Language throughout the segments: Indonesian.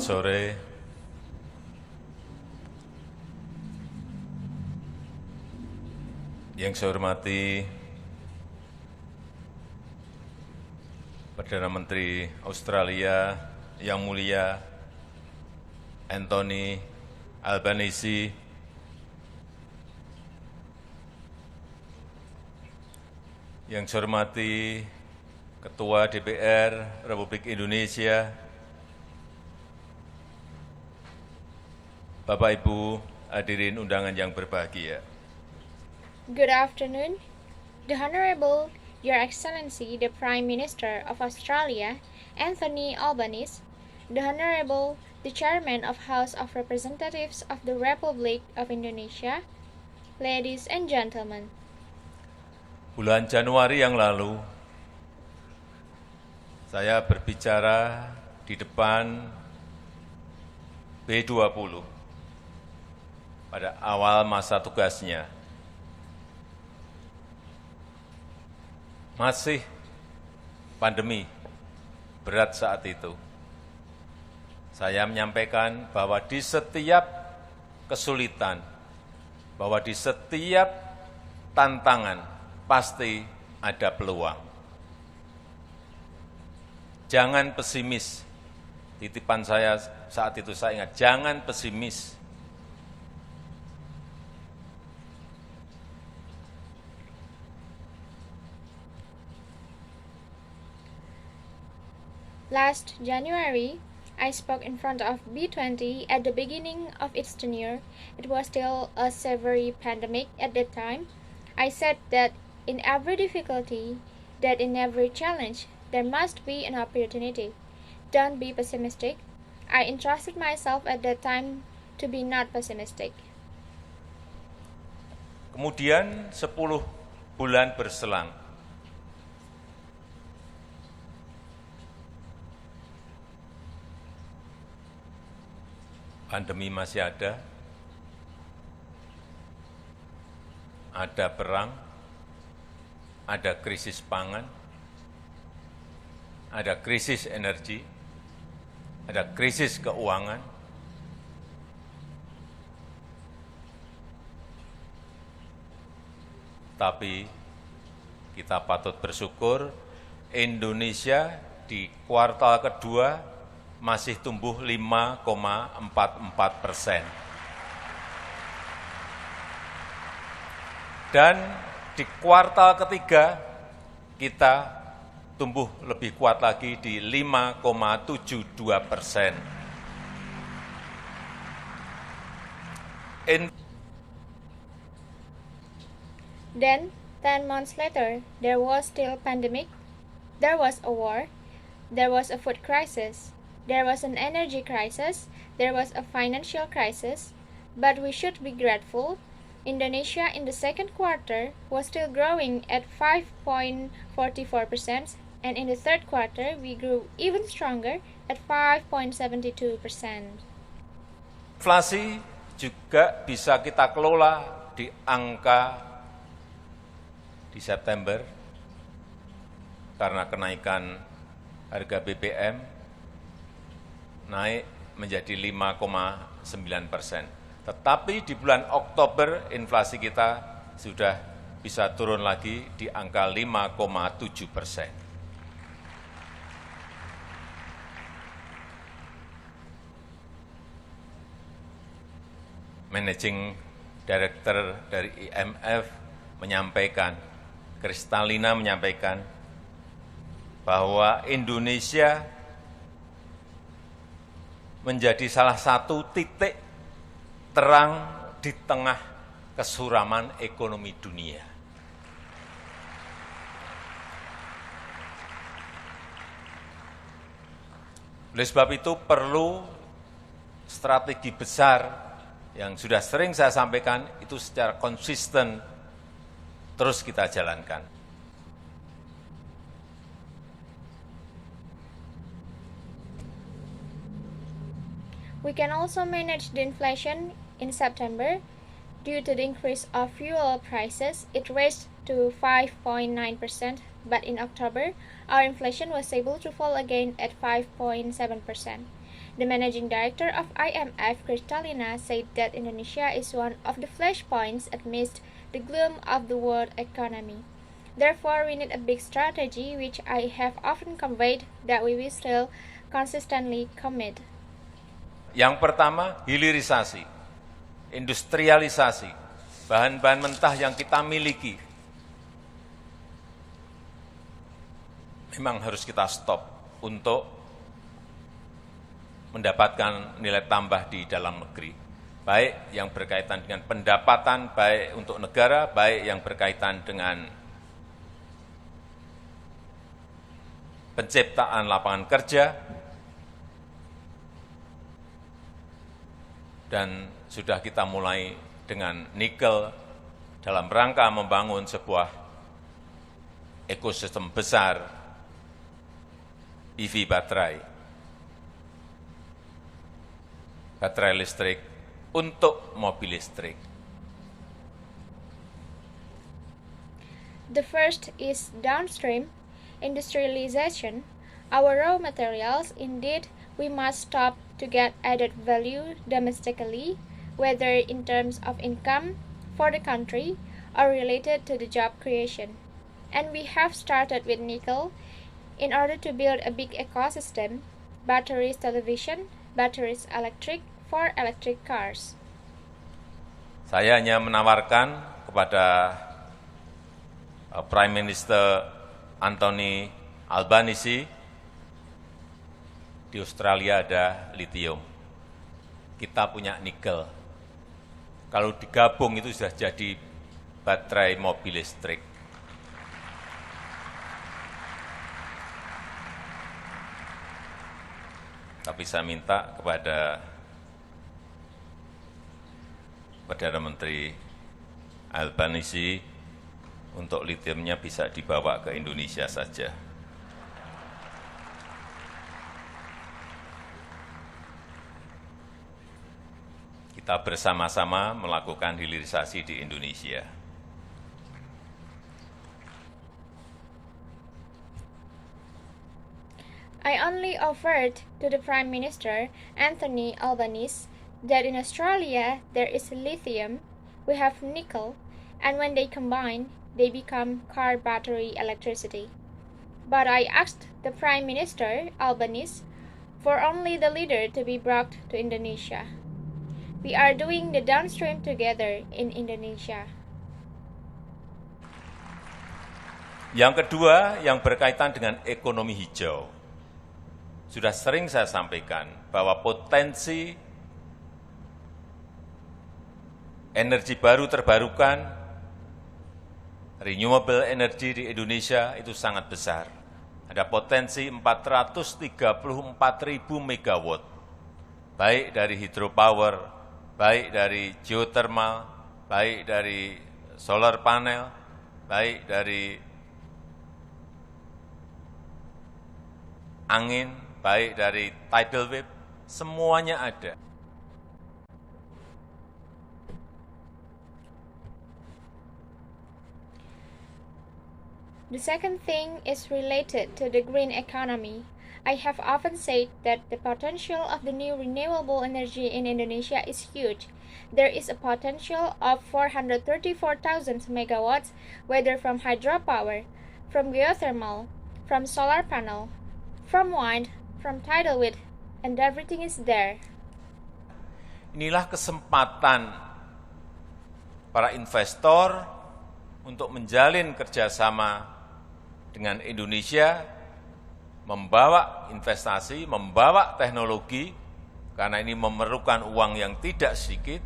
Selamat sore. Yang saya hormati Perdana Menteri Australia Yang Mulia Anthony Albanese, yang saya hormati Ketua DPR Republik Indonesia, Bapak Ibu hadirin undangan yang berbahagia. Good afternoon. The Honorable Your Excellency the Prime Minister of Australia, Anthony Albanese, the Honorable the Chairman of House of Representatives of the Republic of Indonesia, ladies and gentlemen. Bulan Januari yang lalu, saya berbicara di depan B20 pada awal masa tugasnya. Masih pandemi berat saat itu. Saya menyampaikan bahwa di setiap kesulitan, bahwa di setiap tantangan pasti ada peluang. Jangan pesimis. Titipan saya saat itu saya ingat, jangan pesimis. Last January, I spoke in front of B20 at the beginning of its tenure. It was still a severe pandemic at that time. I said that in every difficulty, that in every challenge, there must be an opportunity. Don't be pessimistic. I entrusted myself at that time to be not pessimistic. Kemudian 10 bulan berselang. Pandemi masih ada perang, ada krisis pangan, ada krisis energi, ada krisis keuangan. Tapi kita patut bersyukur Indonesia di kuartal kedua masih tumbuh 5,44%. Dan di kuartal ketiga kita tumbuh lebih kuat lagi di 5,72%. Then, 10 months later, there was still pandemic, there was a war, there was a food crisis, there was an energy crisis, there was a financial crisis, but we should be grateful. Indonesia in the second quarter was still growing at 5.44%, and in the third quarter we grew even stronger at 5.72%. Inflasi juga bisa kita kelola di angka di September karena kenaikan harga BBM naik menjadi 5,9%. Tetapi di bulan Oktober inflasi kita sudah bisa turun lagi di angka 5,7%. Managing Director dari IMF menyampaikan, Kristalina menyampaikan, bahwa Indonesia menjadi salah satu titik terang di tengah kesuraman ekonomi dunia. Oleh sebab itu perlu strategi besar yang sudah sering saya sampaikan itu secara konsisten terus kita jalankan. We can also manage the inflation in September. Due to the increase of fuel prices, it raised to 5.9%, but in October, our inflation was able to fall again at 5.7%. The managing director of IMF, Kristalina, said that Indonesia is one of the flashpoints amidst the gloom of the world economy. Therefore, we need a big strategy, which I have often conveyed that we will still consistently commit. Yang pertama, hilirisasi, industrialisasi, bahan-bahan mentah yang kita miliki memang harus kita stop untuk mendapatkan nilai tambah di dalam negeri, baik yang berkaitan dengan pendapatan, baik untuk negara, baik yang berkaitan dengan penciptaan lapangan kerja, dan sudah kita mulai dengan nikel dalam rangka membangun sebuah ekosistem besar EV baterai listrik untuk mobil listrik. The first is downstream industrialization. Our raw materials, indeed, we must stop to get added value domestically, whether in terms of income for the country or related to the job creation. And we have started with nickel in order to build a big ecosystem, batteries television, batteries electric for electric cars. Saya hanya menawarkan kepada Prime Minister Anthony Albanese, di Australia ada lithium, kita punya nikel. Kalau digabung itu sudah jadi baterai mobil listrik. Tapi saya minta kepada Perdana Menteri Albanese untuk lithiumnya bisa dibawa ke Indonesia saja. Kita bersama-sama melakukan hilirisasi di Indonesia. I only offered to the Prime Minister, Anthony Albanese, that in Australia there is lithium, we have nickel, and when they combine, they become car battery electricity. But I asked the Prime Minister, Albanese, for only the leader to be brought to Indonesia. We are doing the downstream together in Indonesia. Yang kedua, yang berkaitan dengan ekonomi hijau. Sudah sering saya sampaikan bahwa potensi energi baru terbarukan, renewable energy di Indonesia itu sangat besar. Ada potensi 434.000 megawatt, baik dari hydropower, baik dari geothermal, baik dari solar panel, baik dari angin, baik dari tidal wave, semuanya ada. The second thing is related to the green economy. I have often said that the potential of the new renewable energy in Indonesia is huge. There is a potential of 434,000 megawatts, whether from hydropower, from geothermal, from solar panel, from wind, from tidal wave, and everything is there. Inilah kesempatan para investor untuk menjalin kerjasama dengan Indonesia, membawa investasi, membawa teknologi, karena ini memerlukan uang yang tidak sedikit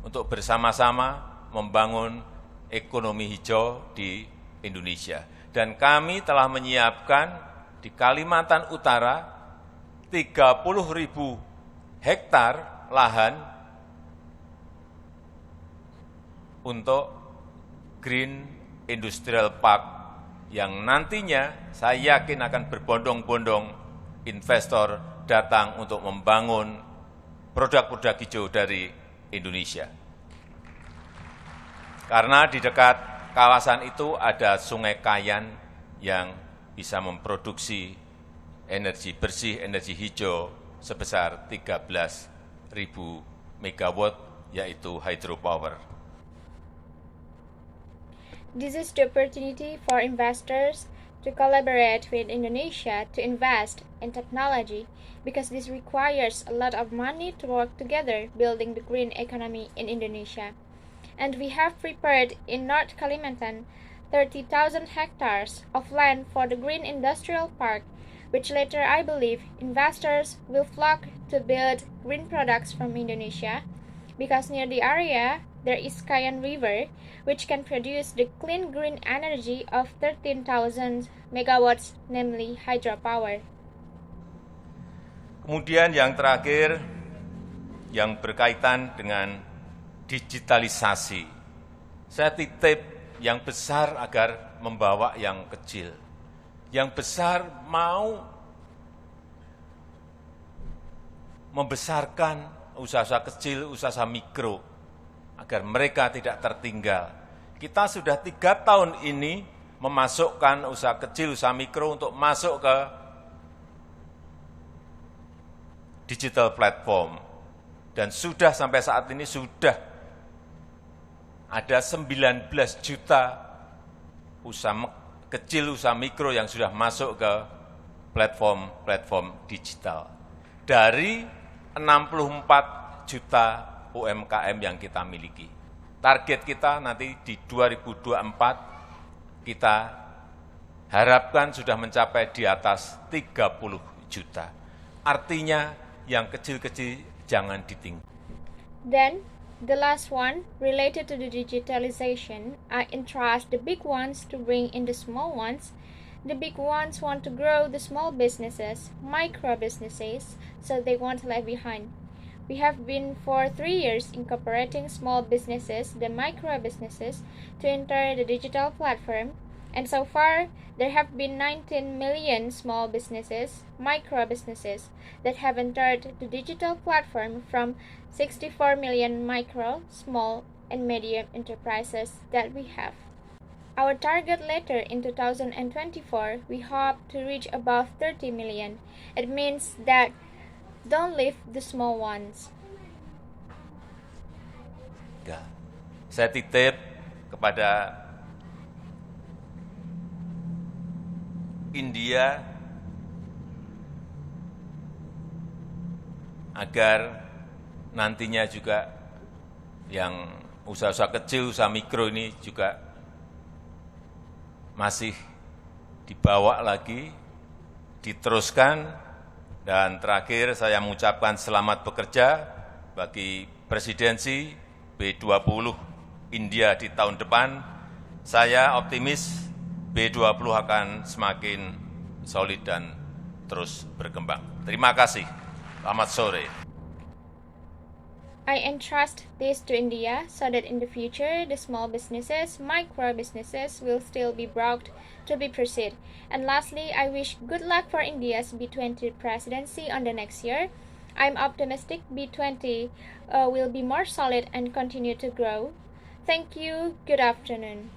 untuk bersama-sama membangun ekonomi hijau di Indonesia. Dan kami telah menyiapkan di Kalimantan Utara 30.000 hektar lahan untuk Green Industrial Park yang nantinya saya yakin akan berbondong-bondong investor datang untuk membangun produk-produk hijau dari Indonesia. Karena di dekat kawasan itu ada Sungai Kayan yang bisa memproduksi energi bersih, energi hijau sebesar 13.000 megawatt, yaitu hydropower. This is the opportunity for investors to collaborate with Indonesia to invest in technology, because this requires a lot of money to work together building the green economy in Indonesia. And we have prepared in North Kalimantan 30,000 hectares of land for the Green Industrial Park, which later I believe investors will flock to build green products from Indonesia, because near the area there is Kayan River, which can produce the clean green energy of 13,000 megawatts, namely hydropower. Kemudian yang terakhir, yang berkaitan dengan digitalisasi. Saya titip yang besar agar membawa yang kecil. Yang besar mau membesarkan usaha-usaha kecil, usaha mikro, agar mereka tidak tertinggal. Kita sudah 3 tahun ini memasukkan usaha kecil, usaha mikro untuk masuk ke digital platform. Dan sudah sampai saat ini sudah ada 19 juta usaha kecil, usaha mikro yang sudah masuk ke platform digital. Dari 64 juta UMKM yang kita miliki. Target kita nanti di 2024 kita harapkan sudah mencapai di atas 30 juta. Artinya yang kecil-kecil jangan ditinggal. Then, the last one, related to the digitalization, I entrust the big ones to bring in the small ones. The big ones want to grow the small businesses, micro businesses, so they won't lag behind. We have been for 3 years incorporating small businesses, the micro businesses, to enter the digital platform, and so far there have been 19 million small businesses, micro businesses, that have entered the digital platform from 64 million micro, small, and medium enterprises that we have. Our target later in 2024, we hope to reach above 30 million. It means that don't leave the small ones. Ya, saya titip kepada India agar nantinya juga yang usaha-usaha kecil, usaha mikro ini juga masih dibawa lagi, diteruskan. Dan terakhir saya mengucapkan selamat bekerja bagi presidensi B20 India di tahun depan. Saya optimis B20 akan semakin solid dan terus berkembang. Terima kasih. Selamat sore. I entrust this to India so that in the future the small businesses, micro businesses will still be brought to be pursued. And lastly, I wish good luck for India's B20 presidency on the next year. I'm optimistic B20 will be more solid and continue to grow. Thank you. Good afternoon.